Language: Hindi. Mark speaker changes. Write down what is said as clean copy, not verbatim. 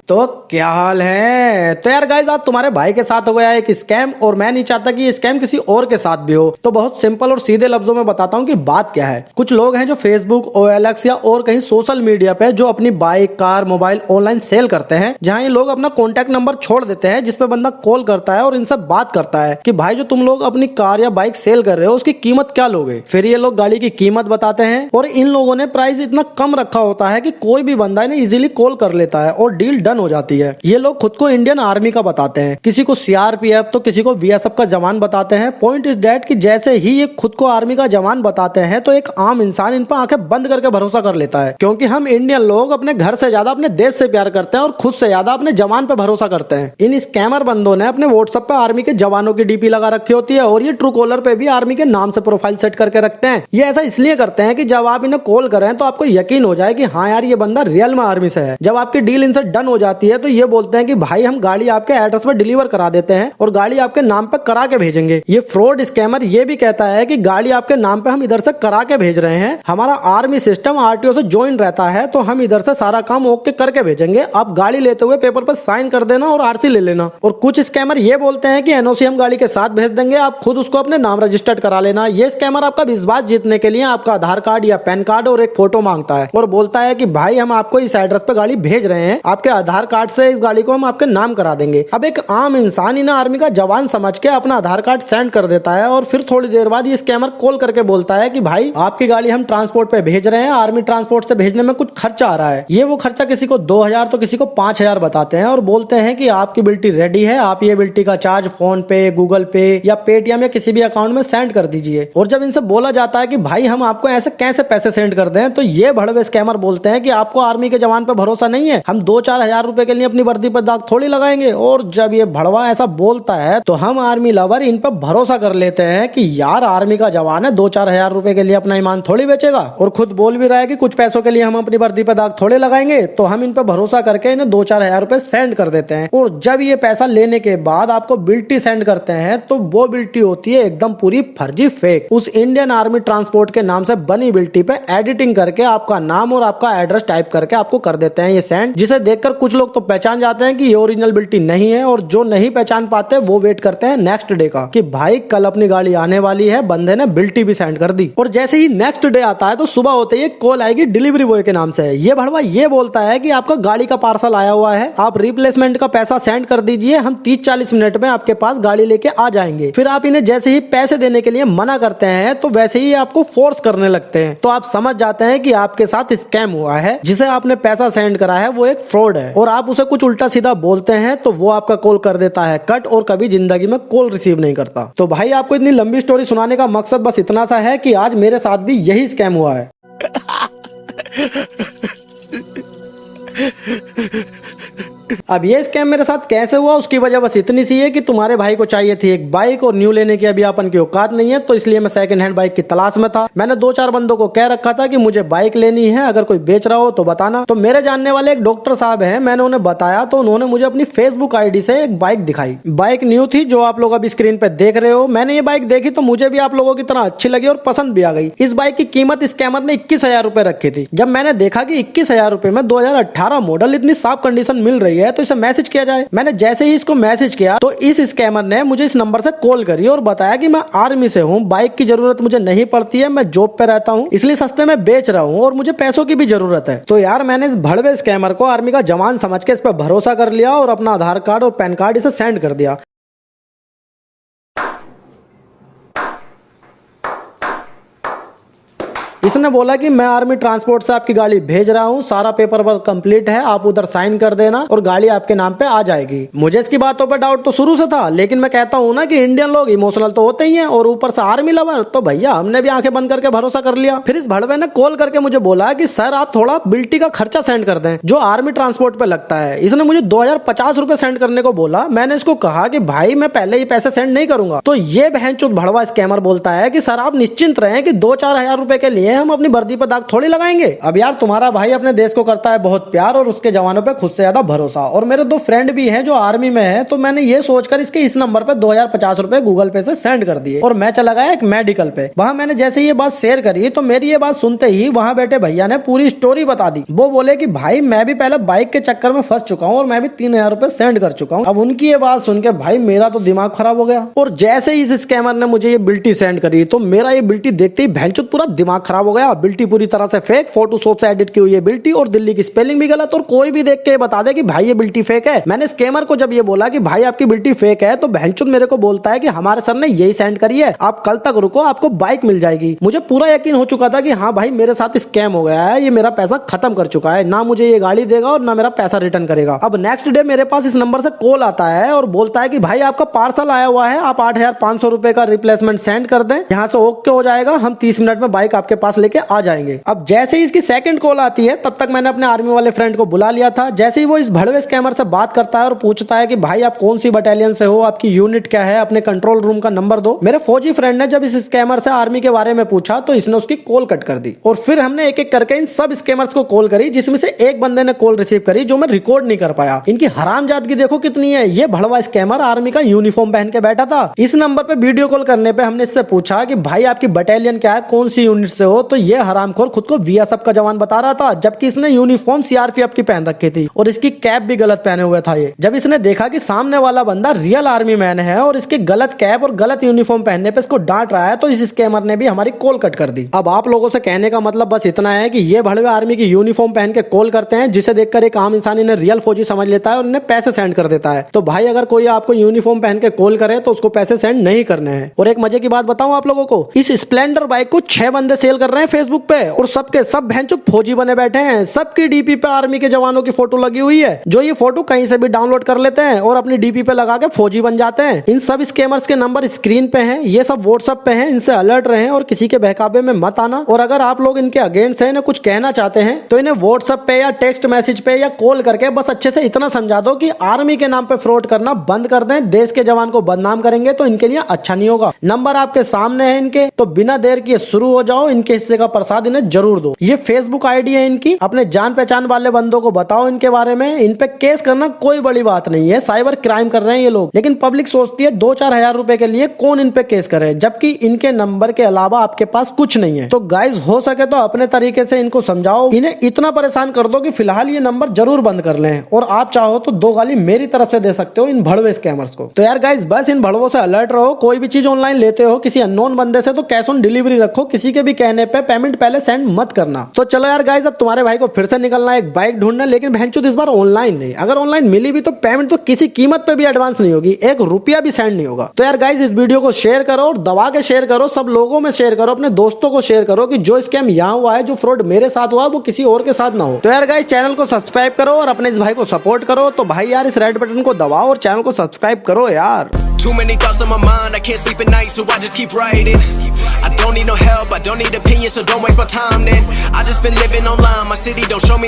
Speaker 1: तो क्या हाल है। तो यार गाइस, आज तुम्हारे भाई के साथ हो गया एक स्कैम और मैं नहीं चाहता कि ये स्कैम किसी और के साथ भी हो। तो बहुत सिंपल और सीधे लफ्जों में बताता हूँ कि बात क्या है। कुछ लोग हैं जो फेसबुक, OLX या और कहीं सोशल मीडिया पे जो अपनी bike, car, mobile online sale करते हैं, जहाँ ये लोग अपना कॉन्टैक्ट नंबर छोड़ देते हैं जिसपे बंदा कॉल करता है और इनसे बात करता है कि भाई जो तुम लोग अपनी कार या बाइक सेल कर रहे हो उसकी कीमत क्या लोगे। फिर ये लोग गाड़ी की कीमत बताते हैं और इन लोगों ने प्राइस इतना कम रखा होता है कि कोई भी बंदा इन्हें इजीली कॉल कर लेता है और डील डन हो जाती है। ये लोग खुद को इंडियन आर्मी का बताते हैं, किसी को CRPF तो किसी को BSF का जवान बताते हैं। पॉइंट इज दैट कि जैसे ही ये खुद को आर्मी का जवान बताते हैं तो एक आम इंसान इन पर आंखें बंद करके भरोसा कर लेता है, क्योंकि हम इंडियन लोग अपने घर से ज्यादा अपने देश से प्यार करते हैं और खुद से ज्यादा अपने जवान पे भरोसा करते हैं। इन स्कैमर बंदों ने अपने WhatsApp पे आर्मी के जवानों की DP लगा रखी होती है और ये Truecaller पे भी आर्मी के नाम से प्रोफाइल सेट करके रखते हैं। ये ऐसा इसलिए करते हैं कि जब आप इन्हें कॉल करें तो आपको यकीन हो जाए कि हाँ यार ये बंदा रियल में आर्मी से है। जब आपकी डील इनसे डन हो जाती है तो ये बोलते हैं कि भाई हम गाड़ी आपके एड्रेस पर डिलीवर करा देते हैं और गाड़ी आपके नाम पे करा के भेजेंगे। ये फ्रॉड स्कैमर ये भी कहता है कि गाड़ी आपके नाम पे हम इधर से करा के भेज रहे हैं, हमारा आर्मी सिस्टम RTO से ज्वाइन रहता है तो हम इधर से सारा काम ओके करके भेजेंगे, आप गाड़ी लेते हुए पेपर पर साइन कर देना और RC ले लेना। और कुछ स्कैमर ये बोलते हैं कि NOC हम गाड़ी के साथ भेज देंगे, आप खुद उसको अपने नाम रजिस्टर्ड करा लेना। ये स्कैमर आपका विश्वास जीतने के लिए आपका आधार कार्ड या पैन कार्ड और एक फोटो मांगता है और बोलता है कि भाई हम आपको इस एड्रेस पे गाड़ी भेज रहे हैं, आपके आधार कार्ड से इस गाड़ी को हम आपके नाम करा देंगे। अब एक आम इंसान इन्हें आर्मी का जवान समझ के अपना आधार कार्ड सेंड कर देता है और फिर थोड़ी देर बाद ये स्कैमर कॉल करके बोलता है कि भाई आपकी गाड़ी हम ट्रांसपोर्ट पे भेज रहे हैं, आर्मी ट्रांसपोर्ट से भेजने में कुछ खर्चा आ रहा है। ये वो खर्चा किसी को 2000 तो किसी को 5000 बताते हैं और बोलते हैं कि आपकी बिल्टी रेडी है, आप ये बिल्टी का चार्ज फोन पे, गूगल पे या पेटीएम या किसी भी अकाउंट में सेंड कर दीजिए। और जब इनसे बोला जाता है कि भाई हम आपको ऐसे कैसे पैसे सेंड कर दें, तो ये भड़वे स्कैमर बोलते हैं कि आपको आर्मी के जवान पे भरोसा नहीं है, हम 2-4 हजार रुपए के लिए अपनी वर्दी पर दाग थोड़ी लगाएंगे। और जब ये भड़वा ऐसा बोलता है तो हम आर्मी लवर इन पर भरोसा कर लेते हैं कि यार आर्मी का जवान है, 2-4 हजार रुपए के लिए अपना ईमान थोड़ी बेचेगा और खुद बोल भी रहा है कि कुछ पैसों के लिए हम अपनी वर्दी पर दाग थोड़े लगाएंगे। तो हम इन पर भरोसा करके इन्हें 2-4 हजार रुपए सेंड कर देते हैं और जब ये पैसा लेने के बाद आपको बिल्टी सेंड करते हैं तो वो बिल्टी होती है एकदम पूरी फर्जी फेक। उस इंडियन आर्मी ट्रांसपोर्ट के नाम से बनी बिल्टी पे एडिटिंग करके आपका नाम और आपका एड्रेस टाइप करके आपको कर देते हैं ये सेंड, जिसे देखकर कुछ लोग तो पहचान जाते हैं कि ये ओरिजिनल बिल्टी नहीं है और जो नहीं पहचान पाते वो वेट करते हैं नेक्स्ट डे का कि भाई कल अपनी गाड़ी आने वाली है, बंदे ने बिल्टी भी सेंड कर दी। और जैसे ही नेक्स्ट डे आता है तो सुबह होते ही कॉल आएगी डिलीवरी बॉय के नाम से। ये भड़वा ये बोलता है कि आपका गाड़ी का पार्सल आया हुआ है, आप रिप्लेसमेंट का पैसा सेंड कर दीजिए, हम 30-40 मिनट में आपके पास गाड़ी लेके आ जाएंगे। फिर आप इन्हें जैसे ही पैसे देने के लिए मना करते हैं तो वैसे ही आपको फोर्स करने लगते हैं। तो आप समझ जाते हैं कि आपके साथ स्कैम हुआ है, जिसे आपने पैसा सेंड करा है वो एक फ्रॉड है। और आप उसे कुछ उल्टा सीधा बोलते हैं तो वो आपका कॉल कर देता है कट और कभी जिंदगी में कॉल रिसीव नहीं करता। तो भाई आपको इतनी लंबी स्टोरी सुनाने का मकसद बस इतना सा है कि आज मेरे साथ भी यही स्कैम हुआ है। अब ये स्कैम मेरे साथ कैसे हुआ उसकी वजह बस इतनी सी है कि तुम्हारे भाई को चाहिए थी एक बाइक और न्यू लेने की अभी अपन की औकात नहीं है, तो इसलिए मैं सेकंड हैंड बाइक की तलाश में था। मैंने 2-4 बंदों को कह रखा था कि मुझे बाइक लेनी है, अगर कोई बेच रहा हो तो बताना। तो मेरे जानने वाले एक डॉक्टर साहब हैं, मैंने उन्हें बताया तो उन्होंने मुझे अपनी फेसबुक ID से एक बाइक दिखाई। बाइक न्यू थी जो आप लोग अभी स्क्रीन पे देख रहे हो। मैंने ये बाइक देखी तो मुझे भी आप लोगों की तरह अच्छी लगी और पसंद भी आ गई। इस बाइक की कीमत स्कैमर ने 21,000 रुपए रखी थी। जब मैंने देखा कि 21,000 रुपए में 2018 मॉडल इतनी साफ कंडीशन मिल रही है तो इसे मैसेज किया जाए। मैंने जैसे ही इसको मैसेज किया तो इस स्कैमर ने मुझे इस नंबर से कॉल करी और बताया कि मैं आर्मी से हूँ, बाइक की जरूरत मुझे नहीं पड़ती है, मैं जॉब पे रहता हूँ, इसलिए सस्ते में बेच रहा हूँ और मुझे पैसों की भी जरूरत है। तो यार मैंने इस भड़वे स्कैमर को आर्मी का जवान समझ के इस पर भरोसा कर लिया और अपना आधार कार्ड और पैन कार्ड इसे सेंड कर दिया। इसने बोला कि मैं आर्मी ट्रांसपोर्ट से आपकी गाड़ी भेज रहा हूँ, सारा पेपर वर्क कंप्लीट है, आप उधर साइन कर देना और गाड़ी आपके नाम पे आ जाएगी। मुझे इसकी बातों पर डाउट तो शुरू से था, लेकिन मैं कहता हूँ ना कि इंडियन लोग इमोशनल तो होते ही हैं और ऊपर से आर्मी लवर, तो भैया हमने भी आंखें बंद करके भरोसा कर लिया। फिर इस भड़वे ने कॉल करके मुझे बोला कि सर आप थोड़ा बिल्टी का खर्चा सेंड कर दें जो आर्मी ट्रांसपोर्ट पे लगता है। इसने मुझे 2050 रुपए सेंड करने को बोला। मैंने इसको कहा कि भाई मैं पहले ही पैसे सेंड नहीं करूंगा। तो ये बहनचोद भड़वा स्कैमर बोलता है कि सर आप निश्चिंत रहें कि 2-4 हजार रुपए के लिए हम अपनी वर्दी पर दाग थोड़ी लगाएंगे। अब यार तुम्हारा भाई अपने देश को करता है बहुत प्यार और उसके जवानों पे खुद से ज्यादा भरोसा। और मेरे 2 फ्रेंड भी हैं जो आर्मी में है, तो मैंने ये सोचकर इसके इस नंबर पे 2050 रुपए गूगल पे से सेंड कर दिए और मैं चला गया एक मेडिकल पे। वहां मैंने जैसे ये बात शेयर करी तो मेरी ये बात सुनते ही वहां बैठे भैया ने पूरी स्टोरी बता दी। वो बोले कि भाई मैं भी पहले बाइक के चक्कर में फंस चुका हूँ और मैं भी 3000 रुपए सेंड कर चुका हूँ। अब उनकी ये बात सुन के भाई मेरा तो दिमाग खराब हो गया। और जैसे ही इस स्कैमर ने मुझे ये बिल्टी सेंड करी तो मेरा ये बिल्टी देखते ही भैंचोद पूरा दिमाग खराब हो गया। बिल्टी पूरी तरह से फेक, फोटोशॉप से एडिट की हुई है बिल्टी और दिल्ली की स्पेलिंग भी गलत। और कोई भी देख के बता दे कि भाई ये बिल्टी फेक है। मैंने स्कैमर को जब ये बोला कि भाई आपकी बिल्टी फेक है तो भैंचोद मेरे को बोलता है कि हमारे सर ने यही सेंड करी है, आप कल तक रुको आपको बाइक मिल जाएगी। मुझे पूरा यकीन हो चुका था कि हाँ भाई मेरे साथ स्कैम हो गया है, ये मेरा पैसा खत्म कर चुका है, ना मुझे ये गाड़ी देगा और ना मेरा पैसा रिटर्न करेगा। अब नेक्स्ट डे मेरे पास इस नंबर से कॉल आता है और बोलता है कि भाई आपका पार्सल आया हुआ है, आप 8500 रुपए का रिप्लेसमेंट सेंड कर दें, यहाँ से ओके हो जाएगा, हम 30 मिनट में बाइक आपके पास लेके आ जाएंगे। अब जैसे ही इसकी सेकंड कॉल आती है तब तक मैंने अपने आर्मी वाले फ्रेंड को बुला लिया था। जैसे ही वो इस भड़वे स्कैमर से बात करता है और पूछता है कि भाई आप कौन सी बटालियन से हो, आपकी यूनिट क्या है, अपने कंट्रोल रूम का नंबर दो। मेरे फौजी फ्रेंड ने जब इस स्कैमर से आर्मी के बारे में पूछा तो इसने उसकी कॉल कट कर दी और फिर हमने एक एक करके इन सब स्कैमर्स को कॉल करी, जिसमें से एक बंदे ने कॉल रिसीव करी जो मैं रिकॉर्ड नहीं कर पाया। इनकी हरामजादगी देखो कितनी है। ये भड़वा स्कैमर आर्मी का यूनिफॉर्म पहन के बैठा था। इस नंबर पे वीडियो कॉल करने पे हमने इससे पूछा कि भाई आपकी बटालियन क्या है, कौन सी यूनिट से हो, तो ये हरामखोर खुद को बीएसएफ का जवान बता रहा था, जबकि इसने यूनिफॉर्म सीआरपीएफ की पहन रखी थी और इसकी कैप भी गलत पहने हुए था। ये जब इसने देखा कि सामने वाला बंदा रियल आर्मी मैन है और इसके गलत कैप और गलत यूनिफॉर्म पहनने पे इसको डांट रहा है तो इस स्कैमर ने भी हमारी कॉल कट कर दी। अब आप लोगों से कहने का मतलब बस इतना है कि ये भड़वे आर्मी की यूनिफॉर्म पहन के कॉल करते हैं, जिसे देखकर एक आम इंसान इन्हें रियल फौजी समझ लेता है और इन्हें पैसे सेंड कर देता है। तो भाई अगर कोई आपको यूनिफॉर्म पहन के कॉल करे तो उसको पैसे सेंड नहीं करने हैं। और एक मजे की बात बताऊं आप लोगों को, इस स्प्लेंडर बाइक को 6 बंदे सेल कर रहे हैं फेसबुक पे और सबके सब भैंचोद फौजी बने बैठे हैं। सबकी डीपी पे आर्मी के जवानों की फोटो लगी हुई है, जो ये फोटो कहीं से भी डाउनलोड कर लेते हैं और अपनी डीपी पे लगा के फौजी बन जाते हैं। इन सब स्कैमर्स के नंबर स्क्रीन पे हैं, ये सब व्हाट्सएप पे हैं, इनसे अलर्ट रहें और किसी के बहकावे में मत आना। और अगर आप लोग इनके अगेंस्ट हैं, इन्हें कुछ कहना चाहते हैं तो इन्हें व्हाट्सएप पे या टेक्स्ट मैसेज पे या कॉल करके बस अच्छे से इतना समझा दो कि आर्मी के नाम पे फ्रॉड करना बंद कर दें। देश के जवान को बदनाम करेंगे तो इनके लिए अच्छा नहीं होगा। नंबर आपके सामने है इनके, तो बिना देर किए शुरू हो जाओ। इनके हिस्से का प्रसाद इन्हें जरूर दो। ये फेसबुक आईडी है इनकी, अपने जान पहचान वाले बंदों को बताओ इनके बारे में। इन पे केस करना कोई बड़ी बात नहीं है, साइबर क्राइम कर रहे हैं ये लोग, लेकिन पब्लिक सोचती है 2-4 हजार रुपए के लिए कौन इन पे केस करे, जबकि इनके नंबर के अलावा आपके पास कुछ नहीं है। तो गाइज हो सके तो अपने तरीके से इनको समझाओ, इन्हें इतना परेशान कर दो कि फिलहाल ये नंबर जरूर बंद कर लें। और आप चाहो तो 2 गाली मेरी तरफ से दे सकते हो इन भड़वे स्कैमर्स को। तो यार गाइज बस इन भड़वों से अलर्ट रहो। कोई भी चीज ऑनलाइन लेते हो किसी अननोन बंदे से तो कैश ऑन डिलीवरी रखो, किसी के भी कहने पे पेमेंट पहले सेंड मत करना। तो चलो यार गाइज, अब तुम्हारे भाई को फिर से निकलना है एक बाइक ढूंढने, लेकिन भैंचोद इस बार ऑनलाइन नहीं। अगर ऑनलाइन मिली भी तो पेमेंट तो किसी कीमत पे भी एडवांस नहीं होगी, 1 रुपया भी सेंड नहीं होगा। तो यार गाइज इस वीडियो को शेयर करो और दबा के शेयर करो, सब लोगों में शेयर करो, अपने दोस्तों को शेयर करो कि जो स्कैम यहाँ हुआ है, जो फ्रॉड मेरे साथ हुआ वो किसी और के साथ ना हो। तो यार गाइज चैनल को सब्सक्राइब करो और अपने इस भाई को सपोर्ट करो। तो भाई यार इस रेड बटन को दबाओ और चैनल को सब्सक्राइब करो यार।
Speaker 2: Too many thoughts on my mind, I can't sleep at night, so I just keep writing. I don't need no help, I don't need opinions, so don't waste my time then. I just been living online, my city don't show me